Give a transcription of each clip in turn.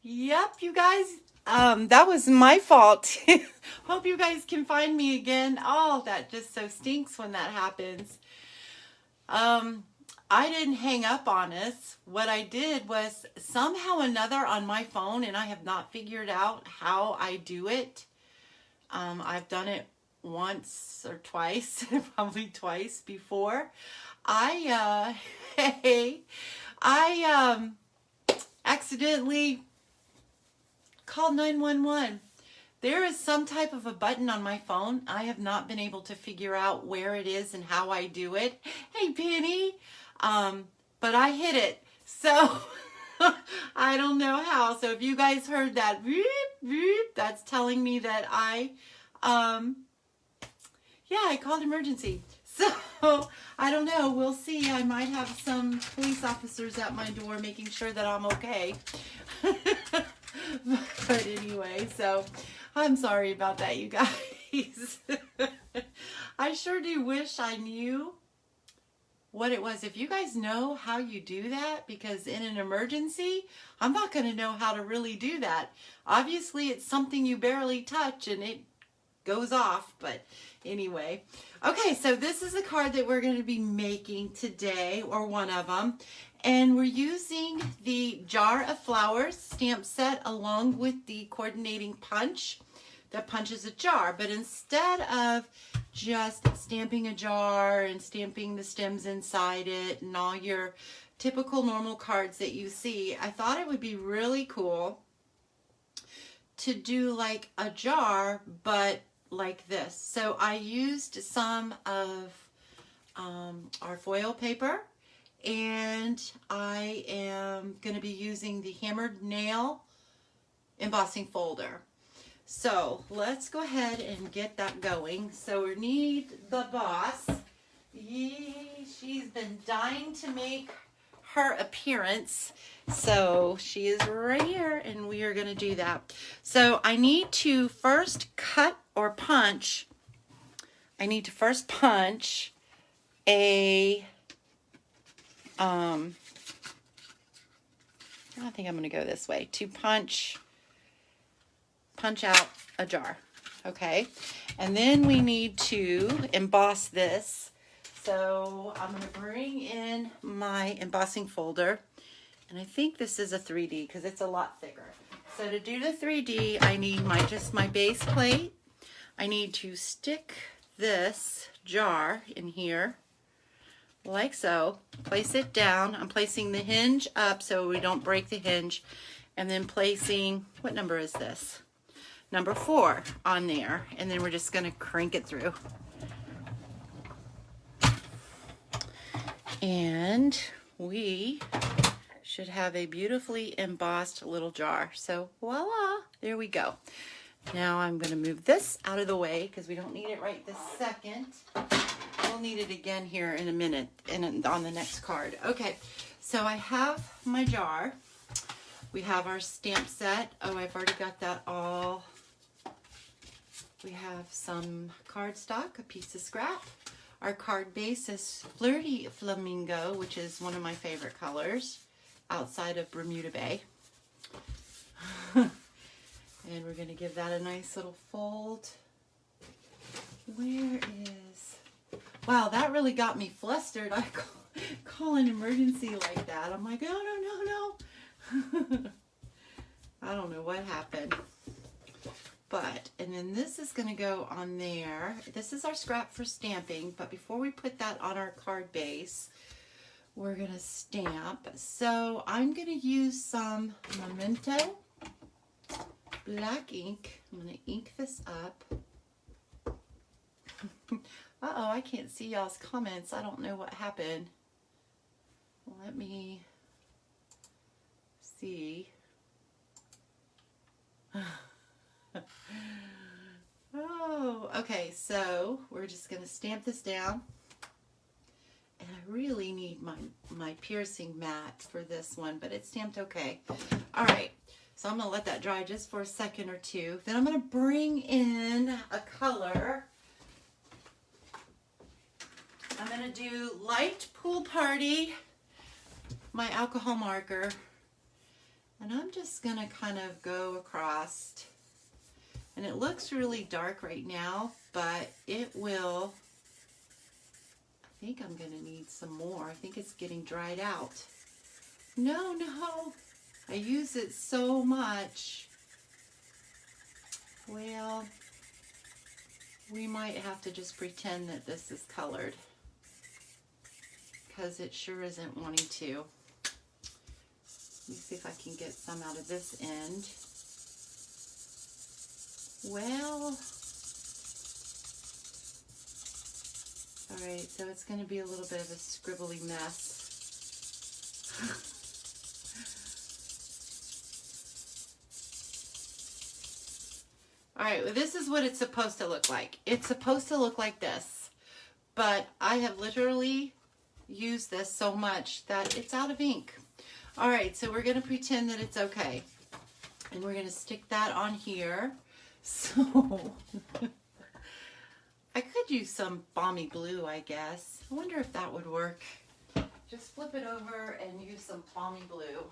Yep, you guys. That was my fault. Hope you guys can find me again. Oh, that just so stinks when that happens. Um, I didn't hang up on us. What I did was somehow or another on my phone, and I have not figured out how I do it. I've done it once or twice, probably twice before. Hey, I accidentally called 911. There is some type of a button on my phone. I have not been able to figure out where it is and how I do it. Hey, Penny. But I hit it. So I don't know how. So if you guys heard that, beep, beep, that's telling me that I called emergency. So I don't know. We'll see. I might have some police officers at my door making sure that I'm okay. But anyway, so I'm sorry about that, you guys. I sure do wish I knew what it was. If you guys know how you do that, because in an emergency, I'm not going to know how to really do that. Obviously, it's something you barely touch and it goes off, but anyway. Okay, so this is a card that we're going to be making today, or one of them. And we're using the Jar of Flowers stamp set along with the coordinating punch that punches a jar. But instead of just stamping a jar and stamping the stems inside it and all your typical normal cards that you see, I thought it would be really cool to do like a jar, but like this. So I used some of our foil paper, and I am going to be using the hammered nail embossing folder. So let's go ahead and get that going. So we need the boss. She's been dying to make her appearance. So she is right here, and we are going to do that. So I need to first cut or punch. I need to first punch a I think I'm going to go this way to punch out a jar. Okay. And then we need to emboss this. So I'm going to bring in my embossing folder. And I think this is a 3D because it's a lot thicker. So to do the 3D, I need just my base plate. I need to stick this jar in here like so. Place it down. I'm placing the hinge up so we don't break the hinge. And then placing, what number is this? Number 4 on there. And then we're just going to crank it through. And we should have a beautifully embossed little jar. So voila, there we go. Now I'm going to move this out of the way because we don't need it right this second. We'll need it again here in a minute and on the next card. Okay, so I have my jar. We have our stamp set. Oh, I've already got that all. We have some cardstock, a piece of scrap. Our card base is Flirty Flamingo, which is one of my favorite colors outside of Bermuda Bay. And we're going to give that a nice little fold. Where is... Wow, that really got me flustered. I call an emergency like that. I'm like, oh, no. I don't know what happened. But, and then this is going to go on there. This is our scrap for stamping. But before we put that on our card base, we're going to stamp. So I'm going to use some Memento black ink. I'm going to ink this up. Uh-oh, I can't see y'all's comments. I don't know what happened. Let me see. Oh, okay, so we're just going to stamp this down. And I really need my piercing mat for this one, but it's stamped okay. All right, so I'm going to let that dry just for a second or two. Then I'm going to bring in a color. I'm going to do Light Pool Party, my alcohol marker. And I'm just going to kind of go across. And it looks really dark right now, but it will, I think I'm going to need some more. I think it's getting dried out. No, I use it so much. Well, we might have to just pretend that this is colored because it sure isn't wanting to. Let me see if I can get some out of this end. Well, all right, so it's going to be a little bit of a scribbly mess. All right, well, this is what it's supposed to look like. It's supposed to look like this, but I have literally used this so much that it's out of ink. All right, so we're going to pretend that it's okay. And we're going to stick that on here. So I could use some balmy blue, I guess. I wonder if that would work. Just flip it over and use some balmy blue.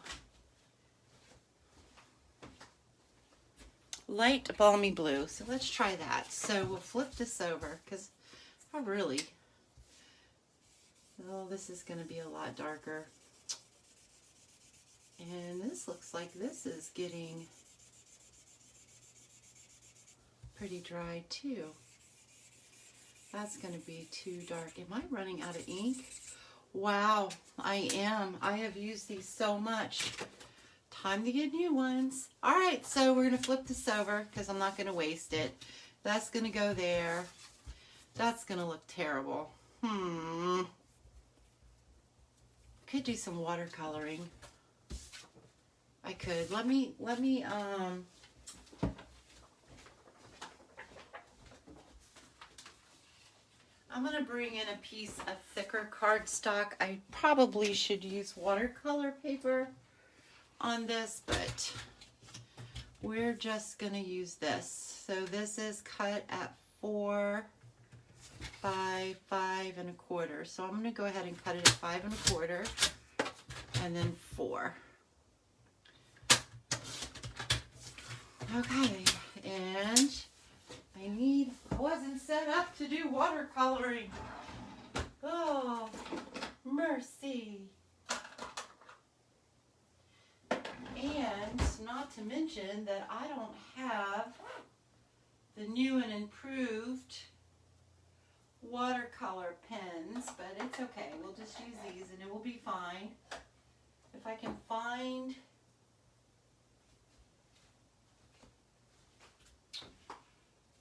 Light balmy blue. So let's try that. So we'll flip this over because I really, oh, this is going to be a lot darker. And this looks like this is getting pretty dry too. That's going to be too dark. Am I running out of ink? Wow, I am. I have used these so much. Time to get new ones. All right, so we're going to flip this over because I'm not going to waste it. That's going to go there. That's going to look terrible. Could do some watercoloring. I could. Let me I'm going to bring in a piece of thicker cardstock. I probably should use watercolor paper on this, but we're just going to use this. So this is cut at 4 by 5 1/4. So I'm going to go ahead and cut it at 5 1/4 and then 4. Okay, and I wasn't set up to do watercoloring. Oh, mercy. And not to mention that I don't have the new and improved watercolor pens, but it's okay. We'll just use these and it will be fine. If I can find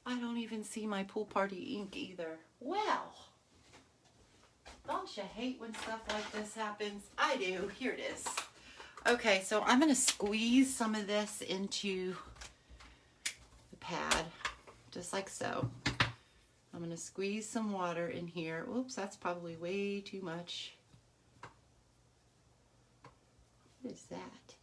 I don't even see my pool party ink either. Well, don't you hate when stuff like this happens? I do. Here it is. Okay, so I'm going to squeeze some of this into the pad, just like so. I'm going to squeeze some water in here. Oops, that's probably way too much. What is that?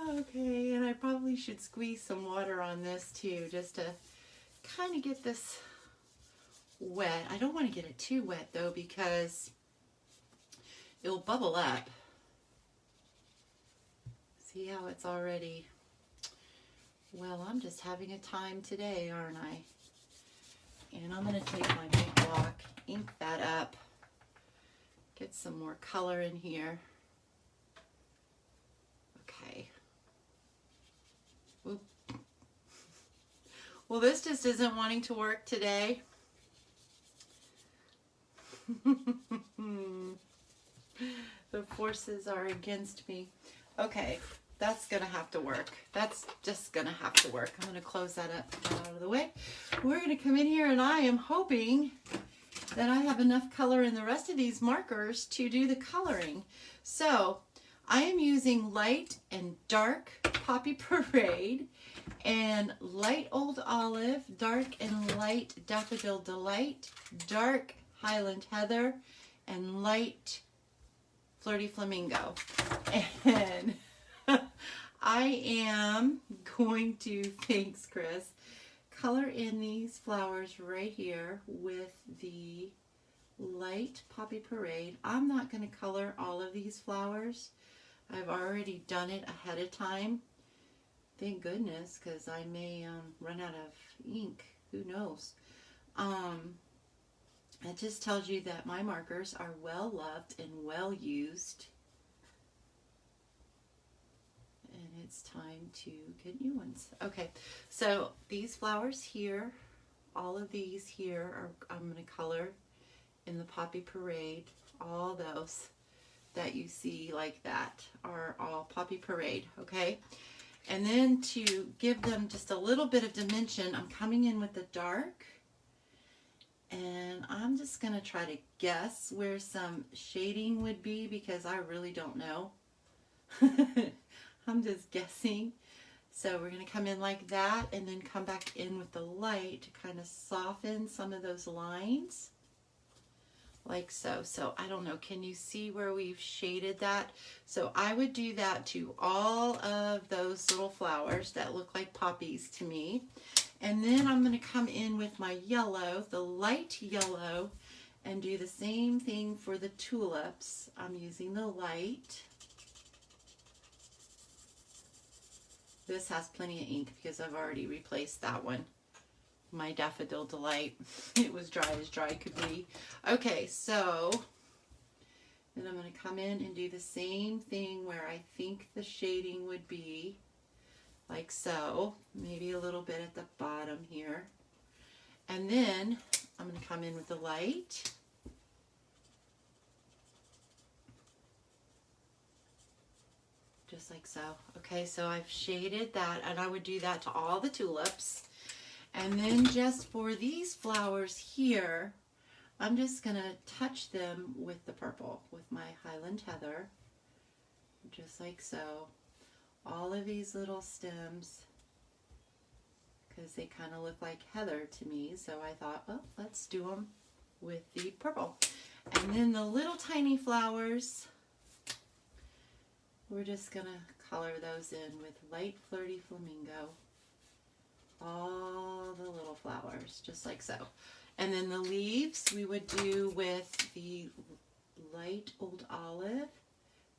Okay, and I probably should squeeze some water on this too, just to kind of get this wet. I don't want to get it too wet though, because it'll bubble up. See how it's already, well, I'm just having a time today, aren't I? And I'm going to take my big block, ink that up, get some more color in here. Okay. Oop. Well, this just isn't wanting to work today. The forces are against me. Okay, that's gonna have to work. That's just gonna have to work. I'm gonna close that up out of the way. We're gonna come in here and I am hoping that I have enough color in the rest of these markers to do the coloring. So I am using light and dark Poppy Parade and light Old Olive, dark and light Daffodil Delight, dark Highland Heather, and light Flirty Flamingo. And I am going to, thanks Chris, color in these flowers right here with the light Poppy Parade. I'm not going to color all of these flowers. I've already done it ahead of time. Thank goodness, because I may run out of ink. Who knows? It just tells you that my markers are well loved and well used. And it's time to get new ones. Okay, so these flowers here, all of these here, are I'm going to color in the Poppy Parade. All those that you see like that are all Poppy Parade, okay? And then to give them just a little bit of dimension, I'm coming in with the dark. And I'm just going to try to guess where some shading would be because I really don't know. I'm just guessing. So we're going to come in like that and then come back in with the light to kind of soften some of those lines. Like so. So I don't know, can you see where we've shaded that? So I would do that to all of those little flowers that look like poppies to me. And then I'm going to come in with my yellow, the light yellow, and do the same thing for the tulips. I'm using the light. This has plenty of ink because I've already replaced that one. My Daffodil Delight. It was dry as dry could be. Okay, so then I'm going to come in and do the same thing where I think the shading would be. Like so, maybe a little bit at the bottom here. And then I'm going to come in with the light. Just like so. Okay, so I've shaded that, and I would do that to all the tulips. And then just for these flowers here, I'm just going to touch them with the purple, with my Highland Heather. Just like so. All of these little stems, because they kind of look like heather to me, so I thought, well, let's do them with the purple. And then the little tiny flowers, we're just going to color those in with light Flirty Flamingo. All the little flowers, just like so. And then the leaves we would do with the light Old Olive.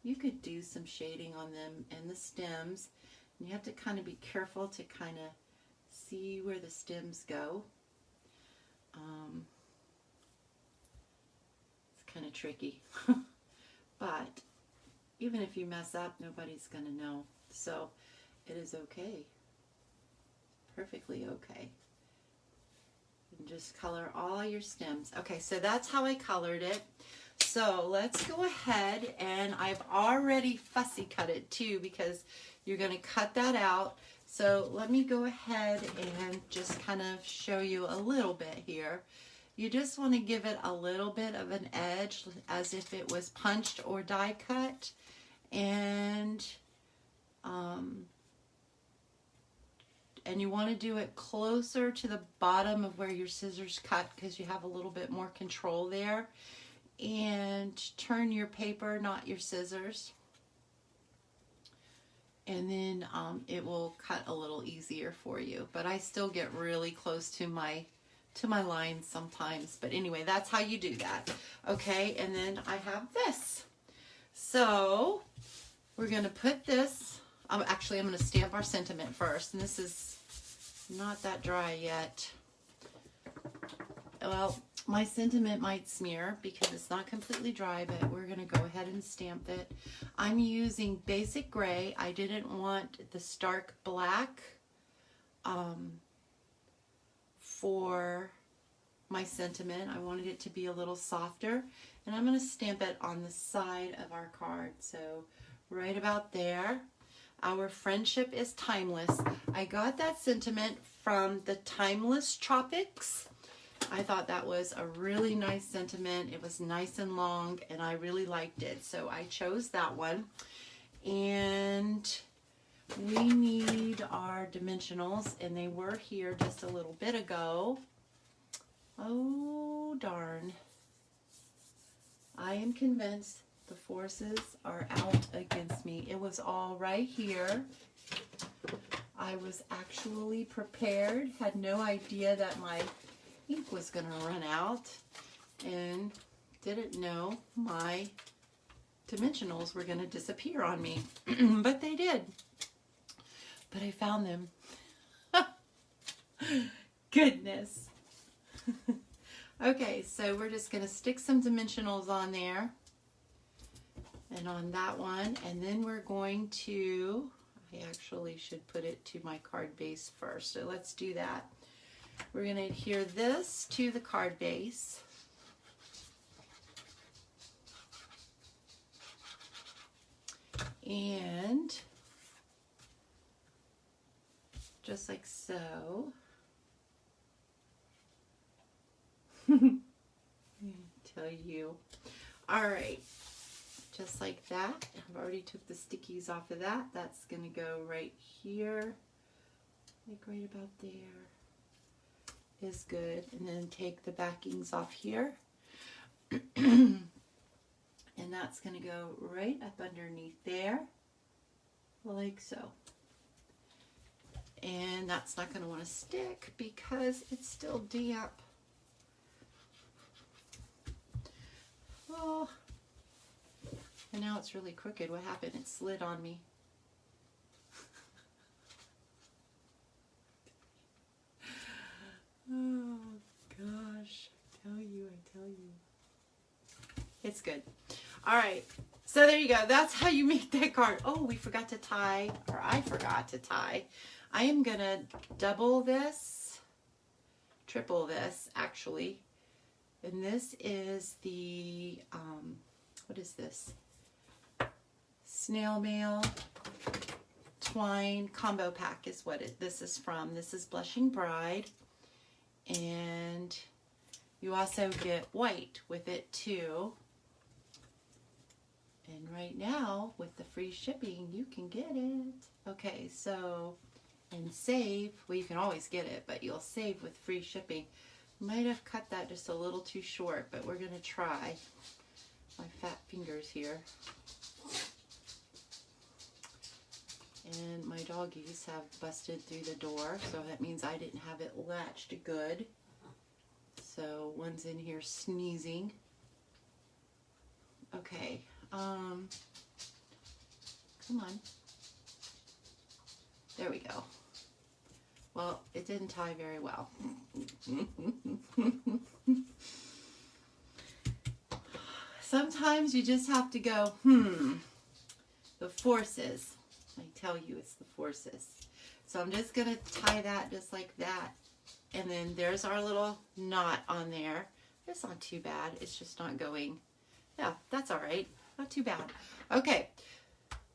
You could do some shading on them and the stems. And you have to kind of be careful to kind of see where the stems go. It's kind of tricky. But even if you mess up, nobody's going to know. So it is okay. Perfectly okay. And just color all your stems. Okay, so that's how I colored it. So let's go ahead, and I've already fussy cut it too because you're going to cut that out. So let me go ahead and just kind of show you a little bit here. You just want to give it a little bit of an edge as if it was punched or die cut. And you want to do it closer to the bottom of where your scissors cut because you have a little bit more control there. And turn your paper, not your scissors. And then it will cut a little easier for you. But I still get really close to my lines sometimes. But anyway, that's how you do that. Okay, and then I have this. So we're going to put this, actually I'm going to stamp our sentiment first. And this is not that dry yet. Well, my sentiment might smear because it's not completely dry, but we're going to go ahead and stamp it. I'm using basic gray. I didn't want the stark black for my sentiment. I wanted it to be a little softer. And I'm going to stamp it on the side of our card. So right about there. Our friendship is timeless. I got that sentiment from the Timeless Tropics. I thought that was a really nice sentiment. It was nice and long, and I really liked it. So I chose that one. And we need our dimensionals, and they were here just a little bit ago. Oh, darn. I am convinced the forces are out against me. It was all right here. I was actually prepared, had no idea that my ink was going to run out, and didn't know my dimensionals were going to disappear on me. But they did. But I found them. Goodness. Okay, so we're just going to stick some dimensionals on there and on that one, and then we're going to, I actually should put it to my card base first, so let's do that. We're going to adhere this to the card base. And just like so. Tell you. All right, just like that. I've already took the stickies off of that. That's gonna go right here, like right about there is good. And then take the backings off here. And that's gonna go right up underneath there, like so. And that's not gonna wanna stick because it's still damp. Oh, and now it's really crooked. What happened? It slid on me. Oh gosh, I tell you. It's good. All right, so there you go. That's how you make that card. Oh, we forgot to tie, or I forgot to tie. I am gonna double this, triple this actually. And this is the, what is this? Snail Mail Twine Combo Pack is what this is from. This is Blushing Bride. And you also get white with it too. And right now, with the free shipping, you can get it. Okay, so, and save, well, you can always get it, but you'll save with free shipping. Might have cut that just a little too short, but we're going to try. My fat fingers here. And my doggies have busted through the door, so that means I didn't have it latched good. So one's in here sneezing. Okay, come on. There we go. Well, it didn't tie very well. Sometimes you just have to go, the forces. I tell you, it's the forces. So I'm just going to tie that just like that. And then there's our little knot on there. It's not too bad. It's just not going. Yeah, that's all right. Not too bad. Okay,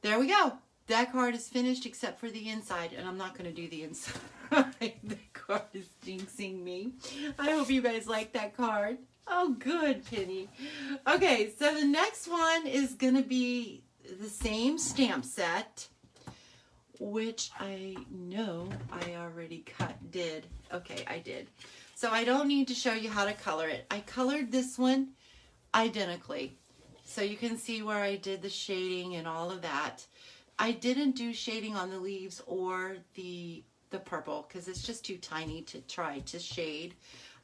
there we go. That card is finished except for the inside, and I'm not going to do the inside. The card is jinxing me. I hope you guys like that card. Oh, good, Penny. Okay, so the next one is going to be the same stamp set, which I know I already did. Okay, I did. So I don't need to show you how to color it. I colored this one identically. So you can see where I did the shading and all of that. I didn't do shading on the leaves or the purple because it's just too tiny to try to shade.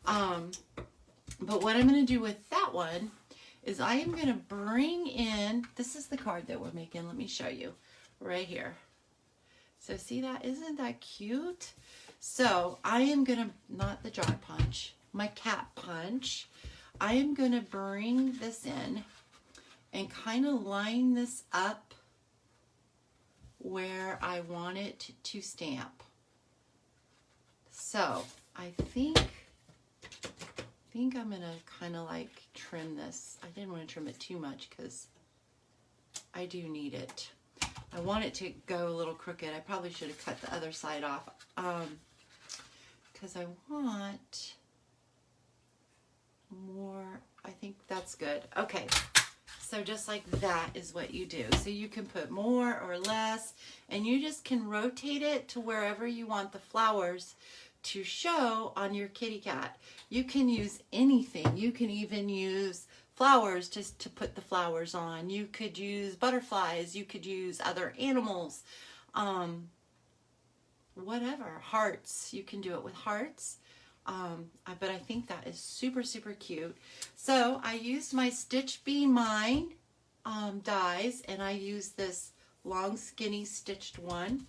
But what I'm going to do with that one is I am going to bring in, this is the card that we're making. Let me show you right here. So see that? Isn't that cute? So I am going to, not the jar punch, my cat punch. I am going to bring this in and kind of line this up where I want it to stamp. So I think I'm gonna kind of like trim this. I didn't want to trim it too much because I do need it. I want it to go a little crooked. I probably should have cut the other side off because I want more. I think that's good. Okay. So just like that is what you do. So you can put more or less, and you just can rotate it to wherever you want the flowers to show on your kitty cat. You can use anything. You can even use flowers just to put the flowers on. You could use butterflies. You could use other animals. whatever, hearts. You can do it with hearts. But I think that is super, super cute. So I used my Stitch Be Mine dies, and I used this long, skinny stitched one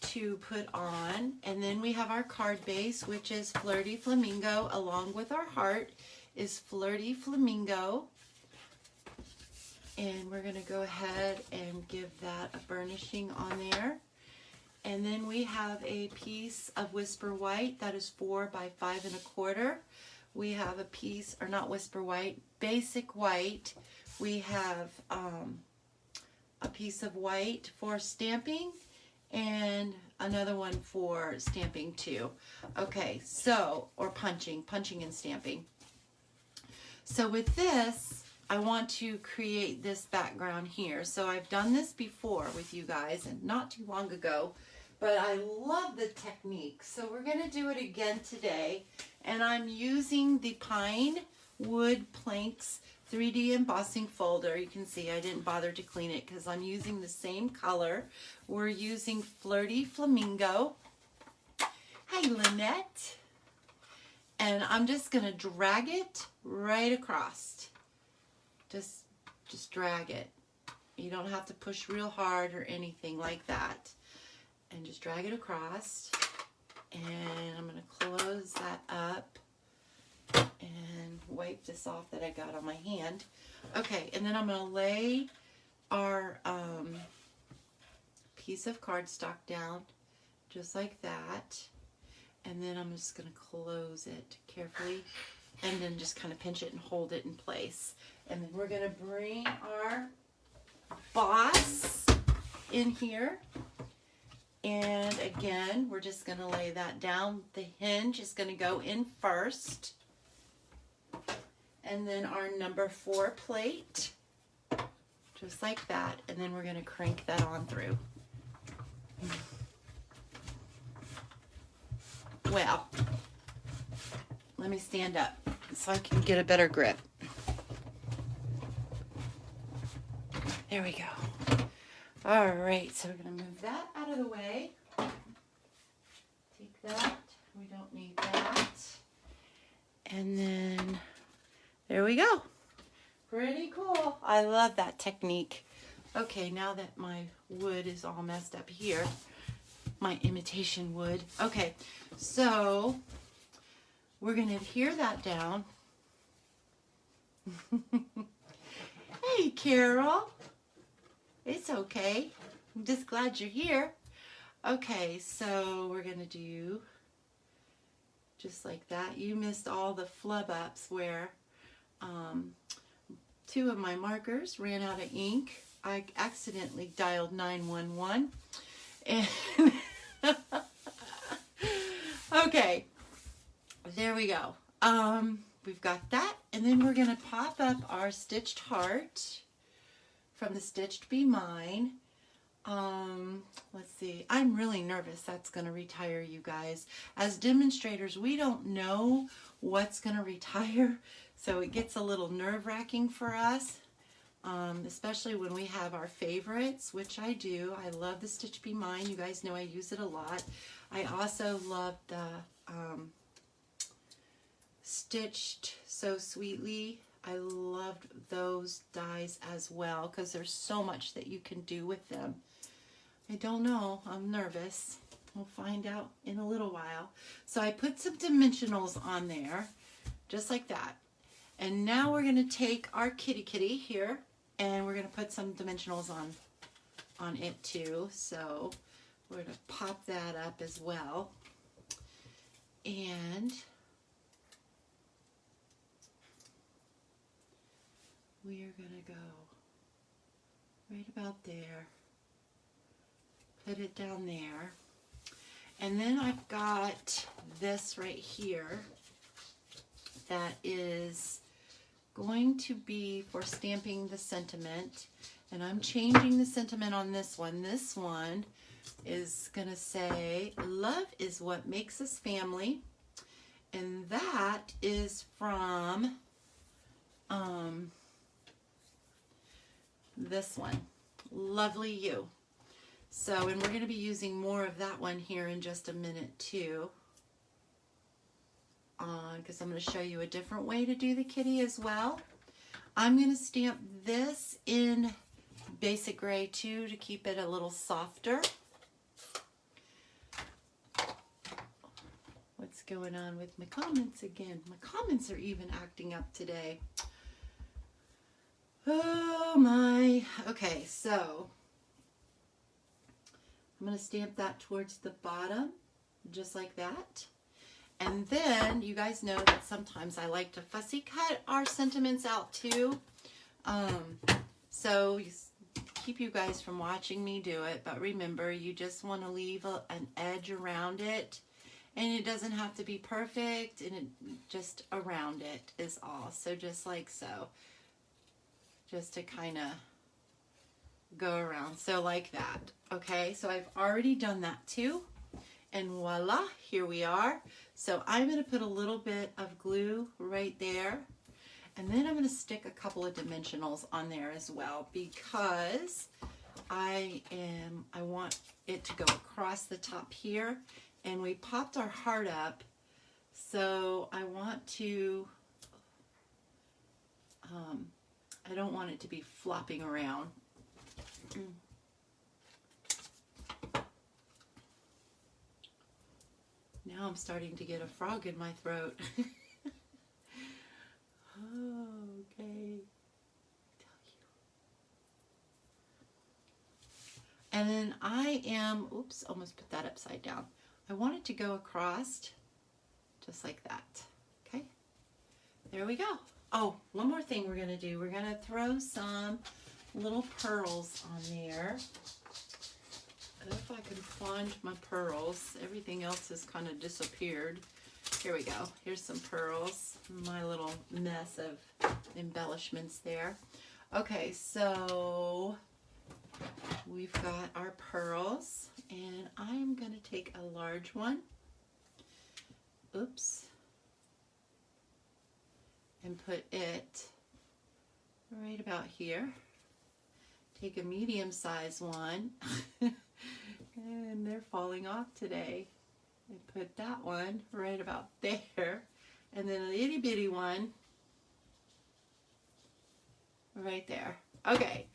to put on. And then we have our card base, which is Flirty Flamingo, along with our heart is Flirty Flamingo. And we're going to go ahead and give that a burnishing on there. And then we have a piece of Whisper White that is 4 by 5 1/4. We have a piece, or not Whisper White, Basic White. We have a piece of white for stamping and another one for stamping too. Okay, so, or punching and stamping. So with this, I want to create this background here. So I've done this before with you guys and not too long ago, but I love the technique. So we're going to do it again today. And I'm using the Pine Wood Planks 3D embossing folder. You can see I didn't bother to clean it because I'm using the same color. We're using Flirty Flamingo. Hey, Lynette. And I'm just going to drag it right across. Just drag it. You don't have to push real hard or anything like that. And just drag it across. And I'm going to close that up and wipe this off that I got on my hand. Okay, and then I'm going to lay our piece of cardstock down just like that. And then I'm just going to close it carefully and then just kind of pinch it and hold it in place. And then we're going to bring our boss in here. And again, we're just going to lay that down. The hinge is going to go in first. And then our number 4 plate, just like that. And then we're going to crank that on through. Well, let me stand up so I can get a better grip. There we go. All right, so we're going to move that out of the way. Take that. We don't need that. And then there we go. Pretty cool. I love that technique. Okay, now that my wood is all messed up here, my imitation wood. Okay, so we're going to adhere that down. Hey, Carol. It's okay. I'm just glad you're here. Okay, so we're going to do just like that. You missed all the flub ups where 2 of my markers ran out of ink. I accidentally dialed 911. And okay, there we go. We've got that. And then we're going to pop up our stitched heart from the Stitched Be Mine. Let's see. I'm really nervous that's going to retire, you guys. As demonstrators, we don't know what's going to retire, so it gets a little nerve-wracking for us, especially when we have our favorites, which I do. I love the Stitched Be Mine. You guys know I use it a lot. I also love the Stitched So Sweetly. I loved those dies as well because there's so much that you can do with them. I don't know. I'm nervous. We'll find out in a little while. So I put some dimensionals on there, just like that. And now we're going to take our kitty here, and we're going to put some dimensionals on it too. So we're going to pop that up as well. And we are going to go right about there. Put it down there. And then I've got this right here that is going to be for stamping the sentiment. And I'm changing the sentiment on this one. This one is going to say, "Love is what makes us family." And that is from this one, Lovely You. So, and we're going to be using more of that one here in just a minute too. Because I'm going to show you a different way to do the kitty as well. I'm going to stamp this in basic gray too to keep it a little softer. What's going on with my comments again? My comments are even acting up today. Oh my. Okay, so I'm going to stamp that towards the bottom, just like that. And then, you guys know that sometimes I like to fussy cut our sentiments out too. So, keep you guys from watching me do it. But remember, you just want to leave an edge around it. And it doesn't have to be perfect. And it just around it is all. So, just like so. Just to kind of go around. So, like that. Okay, so I've already done that too. And voila, here we are. So I'm going to put a little bit of glue right there. And then I'm going to stick a couple of dimensionals on there as well, because I want it to go across the top here. And we popped our heart up. So I want to, I don't want it to be flopping around. Now I'm starting to get a frog in my throat. Okay. And then I am, oops, almost put that upside down. I want it to go across just like that. Okay. There we go. Oh, one more thing we're going to do. We're going to throw some little pearls on there. If I can find my pearls. Everything else has kind of disappeared. Here we go. Here's some pearls. My little mess of embellishments there. Okay, so we've got our pearls. And I'm going to take a large one. Oops. And put it right about here. Take a medium-sized one. And they're falling off today. And put that one right about there. And then a itty bitty one right there. Okay.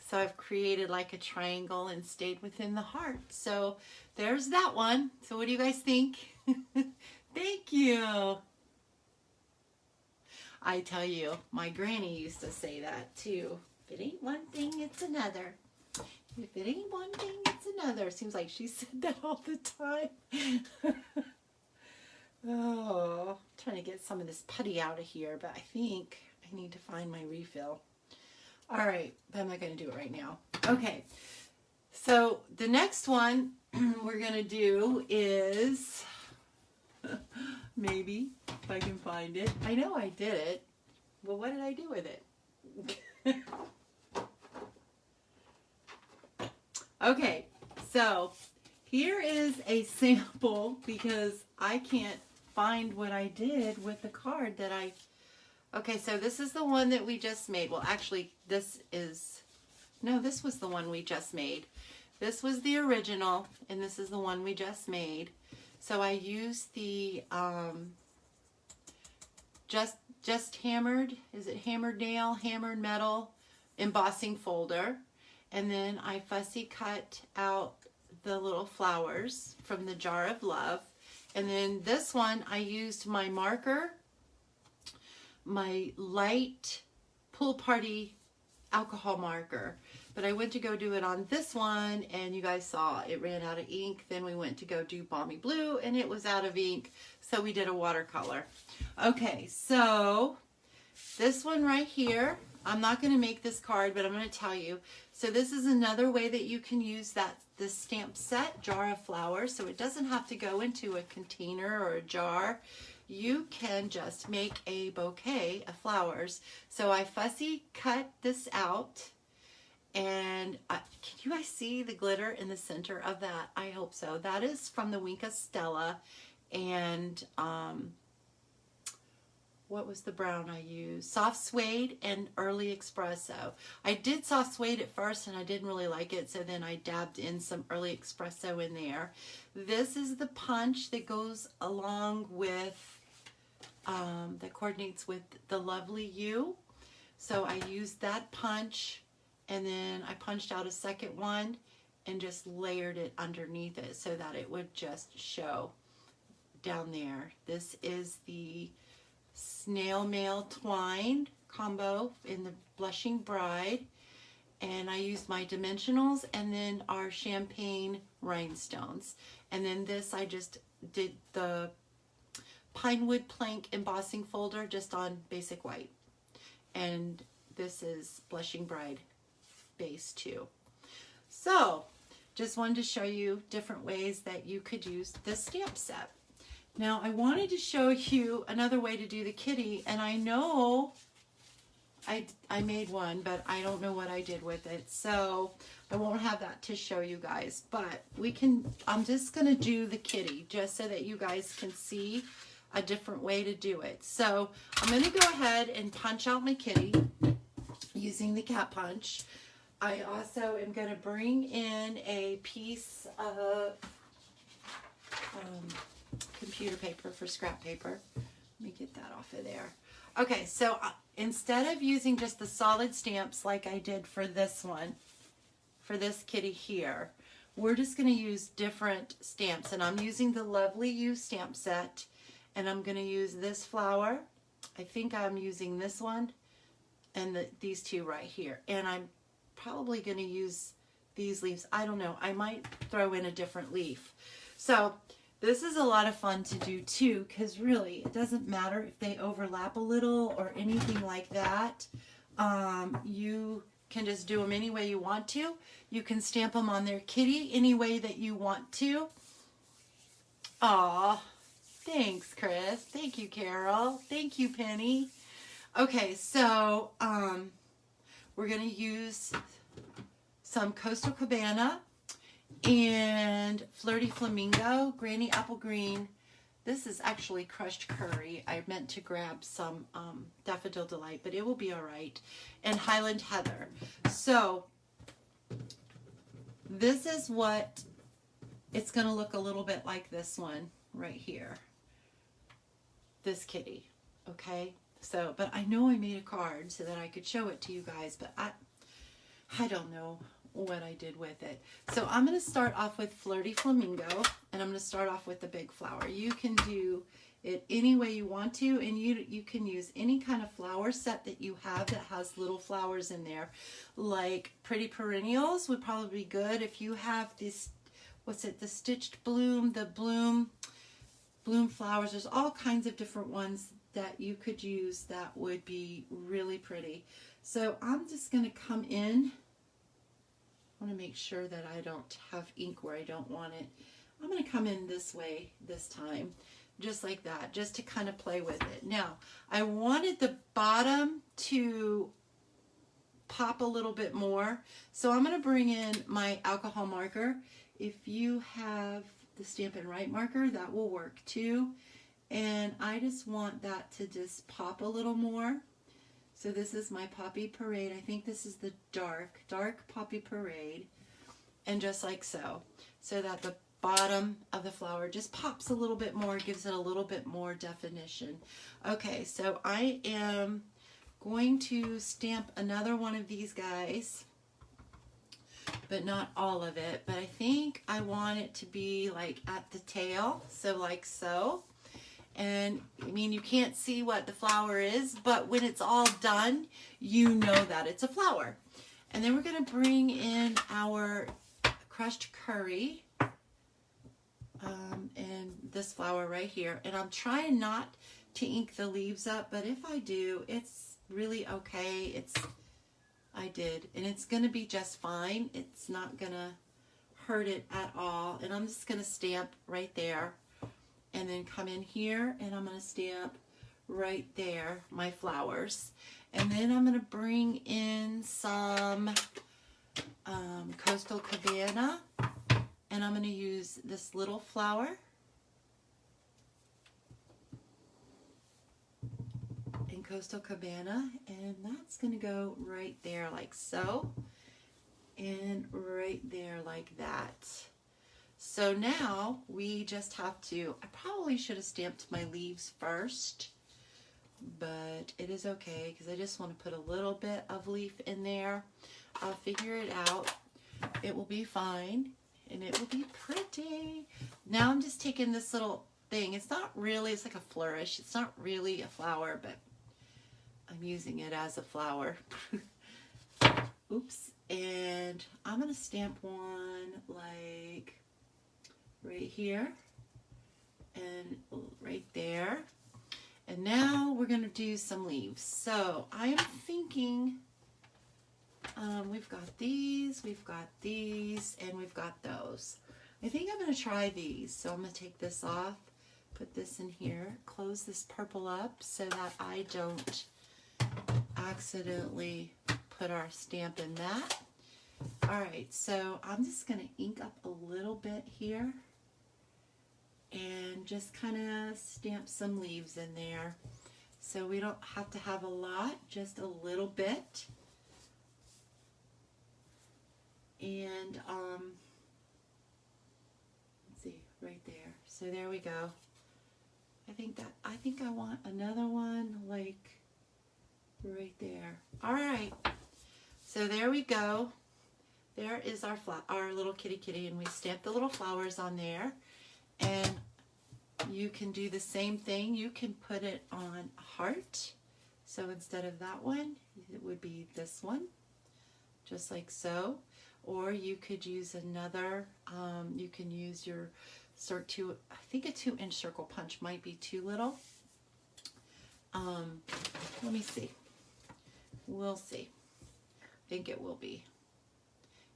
So I've created like a triangle and stayed within the heart. So there's that one. So what do you guys think? Thank you. I tell you, my granny used to say that too. If it ain't one thing, it's another. If it ain't one thing, it's another. Seems like she said that all the time. Oh, I'm trying to get some of this putty out of here, but I think I need to find my refill. All right, but I'm not going to do it right now. Okay, so the next one we're going to do is, maybe, if I can find it. I know I did it, but what did I do with it? Okay, so here is a sample because I can't find what I did with the card that I... Okay, so this is the one that we just made. Well, actually, this was the one we just made. This was the original, and this is the one we just made. So I used the just hammered, is it hammered nail, hammered metal embossing folder. And then I fussy cut out the little flowers from the Jar of Love. And then this one, I used my marker, my light pool party alcohol marker. But I went to go do it on this one, and you guys saw it ran out of ink. Then we went to go do Balmy Blue, and it was out of ink. So we did a watercolor. Okay, so this one right here, I'm not going to make this card, but I'm going to tell you. So this is another way that you can use this stamp set, Jar of Flowers. So it doesn't have to go into a container or a jar. You can just make a bouquet of flowers. So I fussy cut this out. And can you guys see the glitter in the center of that? I hope so. That is from the Wink of Stella. And what was the brown I used? Soft Suede and Early Espresso. I did Soft Suede at first and I didn't really like it, so then I dabbed in some Early Espresso in there. This is the punch that goes along with, that coordinates with the Lovely You. So I used that punch, and then I punched out a second one and just layered it underneath it so that it would just show down there. This is the Snail Mail Twine combo in the Blushing Bride, and I used my dimensionals and then our champagne rhinestones, and then this I just did the Pinewood Plank embossing folder just on basic white, and this is Blushing Bride base too. So just wanted to show you different ways that you could use this stamp set. Now I wanted to show you another way to do the kitty, and I know I made one, but I don't know what I did with it, so I won't have that to show you guys. But I'm just gonna do the kitty just so that you guys can see a different way to do it. So I'm gonna go ahead and punch out my kitty using the cat punch. I also am gonna bring in a piece of computer paper for scrap paper. Let me get that off of there. Okay, so instead of using just the solid stamps like I did for this one, for this kitty here, we're just going to use different stamps. And I'm using the Lovely You stamp set, and I'm going to use this flower. I think I'm using this one and these two right here. And I'm probably going to use these leaves. I don't know. I might throw in a different leaf. So this is a lot of fun to do too, because really it doesn't matter if they overlap a little or anything like that. You can just do them any way you want to. You can stamp them on their kitty any way that you want to. Aw, thanks, Chris. Thank you, Carol. Thank you, Penny. Okay, so we're going to use some Coastal Cabana and Flirty Flamingo, Granny Apple Green. This is actually crushed curry. I meant to grab some Daffodil Delight, but it will be all right. And Highland Heather. So this is what it's going to look a little bit like, this one right here. This kitty, okay? So, but I know I made a card so that I could show it to you guys, but I don't know what I did with it. So I'm going to start off with Flirty Flamingo, and I'm going to start off with the big flower. You can do it any way you want to, and you can use any kind of flower set that you have that has little flowers in there. Like Pretty Perennials would probably be good if you have this, what's it, the Stitched Bloom, the Bloom flowers. There's all kinds of different ones that you could use that would be really pretty. So I'm just going to come in. I want to make sure that I don't have ink where I don't want it. I'm going to come in this way this time, just like that, just to kind of play with it. Now, I wanted the bottom to pop a little bit more, so I'm going to bring in my alcohol marker. If you have the Stampin' Write marker, that will work too. And I just want that to just pop a little more. So this is my Poppy Parade. I think this is the dark Poppy Parade. And just like so. So that the bottom of the flower just pops a little bit more, gives it a little bit more definition. Okay, so I am going to stamp another one of these guys, but not all of it. But I think I want it to be like at the tail, so like so. And I mean, you can't see what the flower is, but when it's all done, you know that it's a flower. And then we're going to bring in our crushed curry and this flower right here. And I'm trying not to ink the leaves up, but if I do, it's really okay. I did, and it's going to be just fine. It's not going to hurt it at all. And I'm just going to stamp right there. And then come in here, and I'm going to stamp right there my flowers. And then I'm going to bring in some Coastal Cabana, and I'm going to use this little flower. Coastal Cabana, and that's going to go right there like so, and right there like that. So now we just have to, I probably should have stamped my leaves first, but it is okay because I just want to put a little bit of leaf in there. I'll figure it out. It will be fine, and it will be pretty. Now I'm just taking this little thing. It's not really, it's like a flourish. It's not really a flower, but I'm using it as a flower. Oops. And I'm going to stamp one like right here and right there. And now we're going to do some leaves. So I am thinking we've got these, and we've got those. I think I'm going to try these. So I'm going to take this off, put this in here, close this purple up so that I don't accidentally put our stamp in that. Alright, so I'm just going to ink up a little bit here and just kind of stamp some leaves in there. So we don't have to have a lot, just a little bit. And let's see, right there. So there we go. I think I want another one like right there. All right. So there we go. There is our little kitty, and we stamped the little flowers on there. And you can do the same thing. You can put it on a heart. So instead of that one, it would be this one, just like so. Or you could use another, you can use your I think a 2-inch circle punch might be too little. Let me see. We'll see. I think it will be.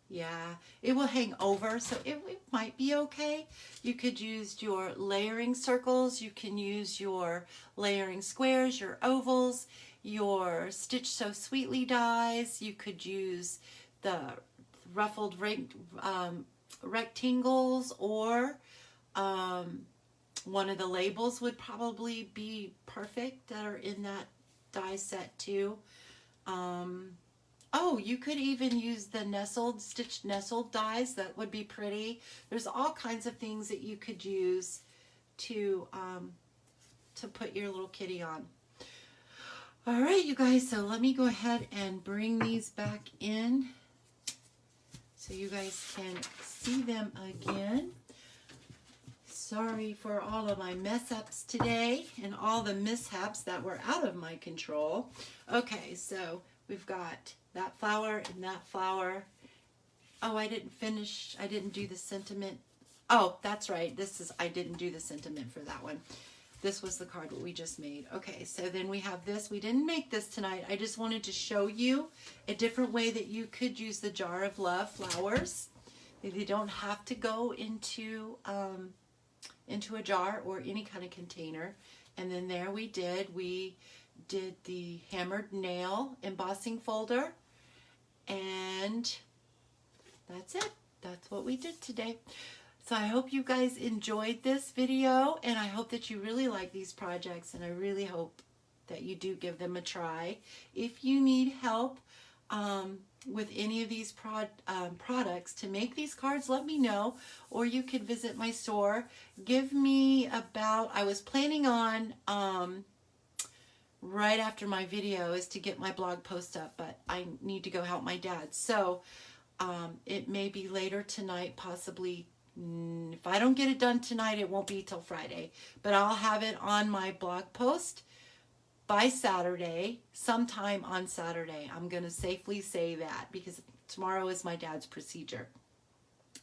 Yeah, it will hang over, so it might be okay. You could use your layering circles. You can use your layering squares, your ovals, your Stitch So Sweetly dies. You could use the ruffled rectangles, or one of the labels would probably be perfect that are in that die set too. Oh, you could even use the stitched nestled dies. That would be pretty. There's all kinds of things that you could use to put your little kitty on. All right, you guys, so let me go ahead and bring these back in so you guys can see them again. Sorry for all of my mess ups today and all the mishaps that were out of my control. Okay, so we've got that flower and that flower. Oh, I didn't do the sentiment. Oh, that's right. I didn't do the sentiment for that one. This was the card that we just made. Okay, so then we have this. We didn't make this tonight. I just wanted to show you a different way that you could use the Jar of Love flowers. They don't have to go into a jar or any kind of container. And then there we did the hammered nail embossing folder. And that's it. That's what we did today. So I hope you guys enjoyed this video, and I hope that you really like these projects, and I really hope that you do give them a try. If you need help with any of these products to make these cards, let me know, or you could visit my store. Give me I was planning on right after my video is to get my blog post up, but I need to go help my dad. So it may be later tonight, possibly. If I don't get it done tonight, it won't be till Friday, but I'll have it on my blog post by Saturday, sometime on Saturday. I'm going to safely say that because tomorrow is my dad's procedure.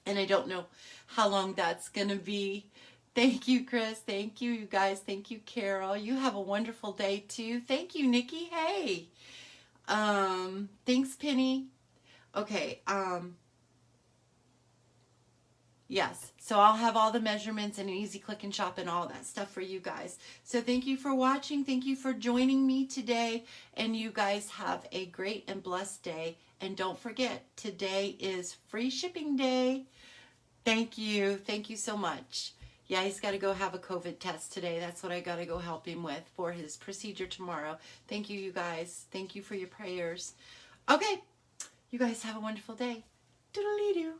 And I don't know how long that's going to be. Thank you, Chris. Thank you, you guys. Thank you, Carol. You have a wonderful day, too. Thank you, Nikki. Hey. Thanks, Penny. Okay. Yes, so I'll have all the measurements and an easy click and shop and all that stuff for you guys. So thank you for watching. Thank you for joining me today. And you guys have a great and blessed day. And don't forget, today is free shipping day. Thank you. Thank you so much. Yeah, he's got to go have a COVID test today. That's what I got to go help him with for his procedure tomorrow. Thank you, you guys. Thank you for your prayers. Okay, you guys have a wonderful day. Doodly-doo.